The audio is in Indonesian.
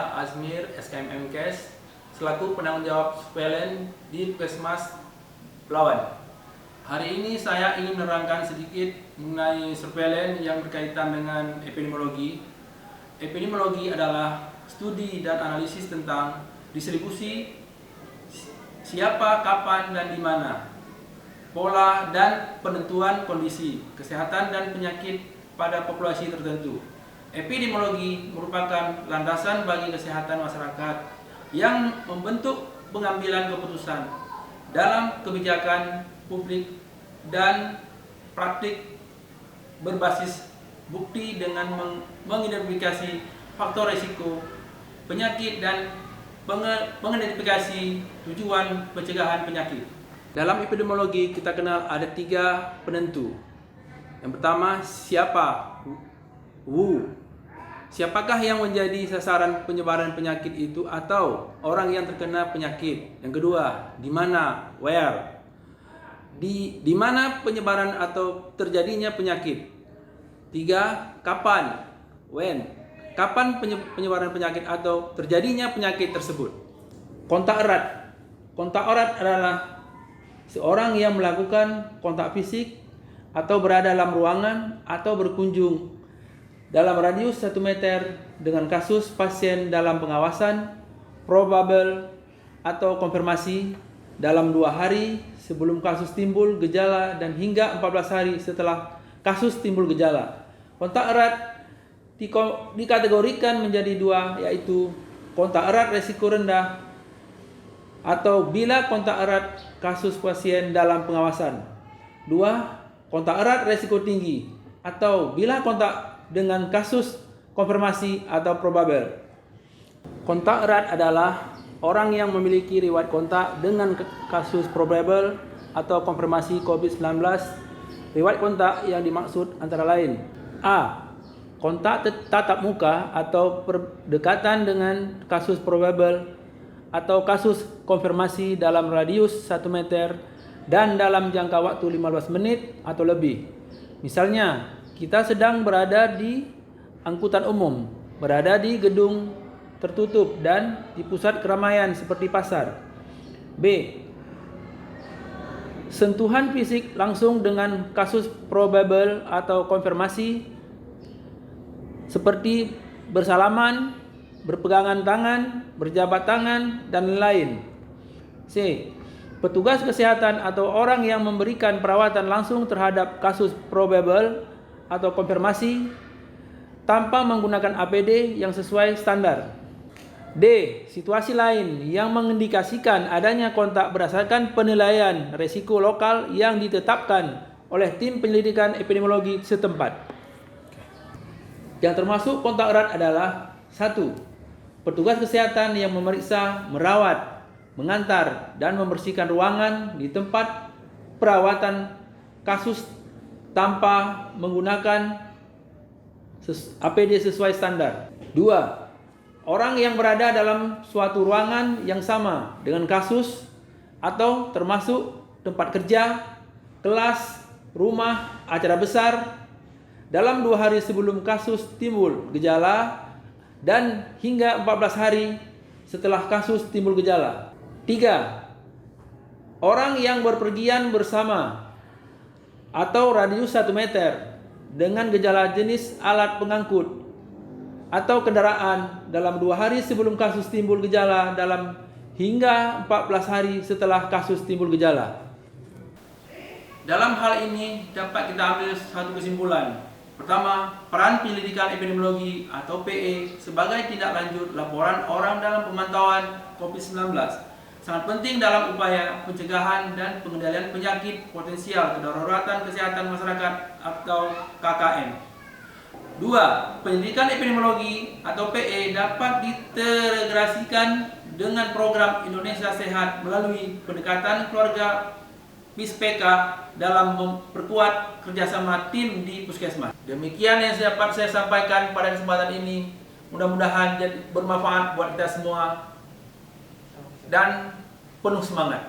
saya Azmir SKMMKes selaku penanggung jawab surveillance di Puskesmas Belawan. Hari ini saya ingin menerangkan sedikit mengenai surveillance yang berkaitan dengan epidemiologi. Epidemiologi adalah studi dan analisis tentang distribusi siapa, kapan, dan di mana, pola dan penentuan kondisi kesehatan dan penyakit pada populasi tertentu. Epidemiologi merupakan landasan bagi kesehatan masyarakat yang membentuk pengambilan keputusan dalam kebijakan publik dan praktik berbasis bukti dengan mengidentifikasi faktor risiko penyakit dan mengidentifikasi tujuan pencegahan penyakit. Dalam epidemiologi kita kenal ada 3 penentu. Yang pertama, siapa? Who. Siapakah yang menjadi sasaran penyebaran penyakit itu atau orang yang terkena penyakit? Yang kedua, di mana? Where? Di mana penyebaran atau terjadinya penyakit? 3, kapan? When? Kapan penyebaran penyakit atau terjadinya penyakit tersebut? Kontak erat. Kontak erat adalah seorang yang melakukan kontak fisik atau berada dalam ruangan atau berkunjung dalam radius 1 meter dengan kasus pasien dalam pengawasan, probable atau konfirmasi dalam 2 hari sebelum kasus timbul gejala dan hingga 14 hari setelah kasus timbul gejala. Kontak erat dikategorikan menjadi 2, yaitu kontak erat resiko rendah atau bila kontak erat kasus pasien dalam pengawasan. 2, kontak erat resiko tinggi atau bila kontak dengan kasus konfirmasi atau probable. Kontak erat adalah orang yang memiliki riwayat kontak dengan kasus probable atau konfirmasi COVID-19. Riwayat kontak yang dimaksud antara lain: A. Kontak tatap muka atau berdekatan dengan kasus probable atau kasus konfirmasi dalam radius 1 meter dan dalam jangka waktu 15 menit atau lebih. Misalnya, kita sedang berada di angkutan umum, berada di gedung tertutup dan di pusat keramaian seperti pasar. B. Sentuhan fisik langsung dengan kasus probable atau konfirmasi seperti bersalaman, berpegangan tangan, berjabat tangan, dan lain. C. Petugas kesehatan atau orang yang memberikan perawatan langsung terhadap kasus probable atau konfirmasi tanpa menggunakan APD yang sesuai standar. D. Situasi lain yang mengindikasikan adanya kontak berdasarkan penilaian risiko lokal yang ditetapkan oleh tim penyelidikan epidemiologi setempat. Yang termasuk kontak erat adalah 1. Petugas kesehatan yang memeriksa, merawat, mengantar, dan membersihkan ruangan di tempat perawatan kasus tanpa menggunakan APD sesuai standar. 2. Orang yang berada dalam suatu ruangan yang sama dengan kasus atau termasuk tempat kerja, kelas, rumah, acara besar dalam 2 hari sebelum kasus timbul gejala dan hingga 14 hari setelah kasus timbul gejala. 3. Orang yang berpergian bersama atau radius 1 meter dengan gejala jenis alat pengangkut atau kendaraan dalam 2 hari sebelum kasus timbul gejala dalam hingga 14 hari setelah kasus timbul gejala. Dalam hal ini dapat kita ambil satu kesimpulan. Pertama, peran penyelidikan epidemiologi atau PE sebagai tindak lanjut laporan orang dalam pemantauan COVID-19 sangat penting dalam upaya pencegahan dan pengendalian penyakit potensial kedaruratan kesehatan masyarakat atau KKM. 2. Penyelidikan epidemiologi atau PE dapat diintegrasikan dengan program Indonesia Sehat melalui pendekatan keluarga PISPK dalam memperkuat kerjasama tim di puskesmas. Demikian yang dapat saya sampaikan pada kesempatan ini. Mudah-mudahan bermanfaat buat kita semua dan penuh semangat.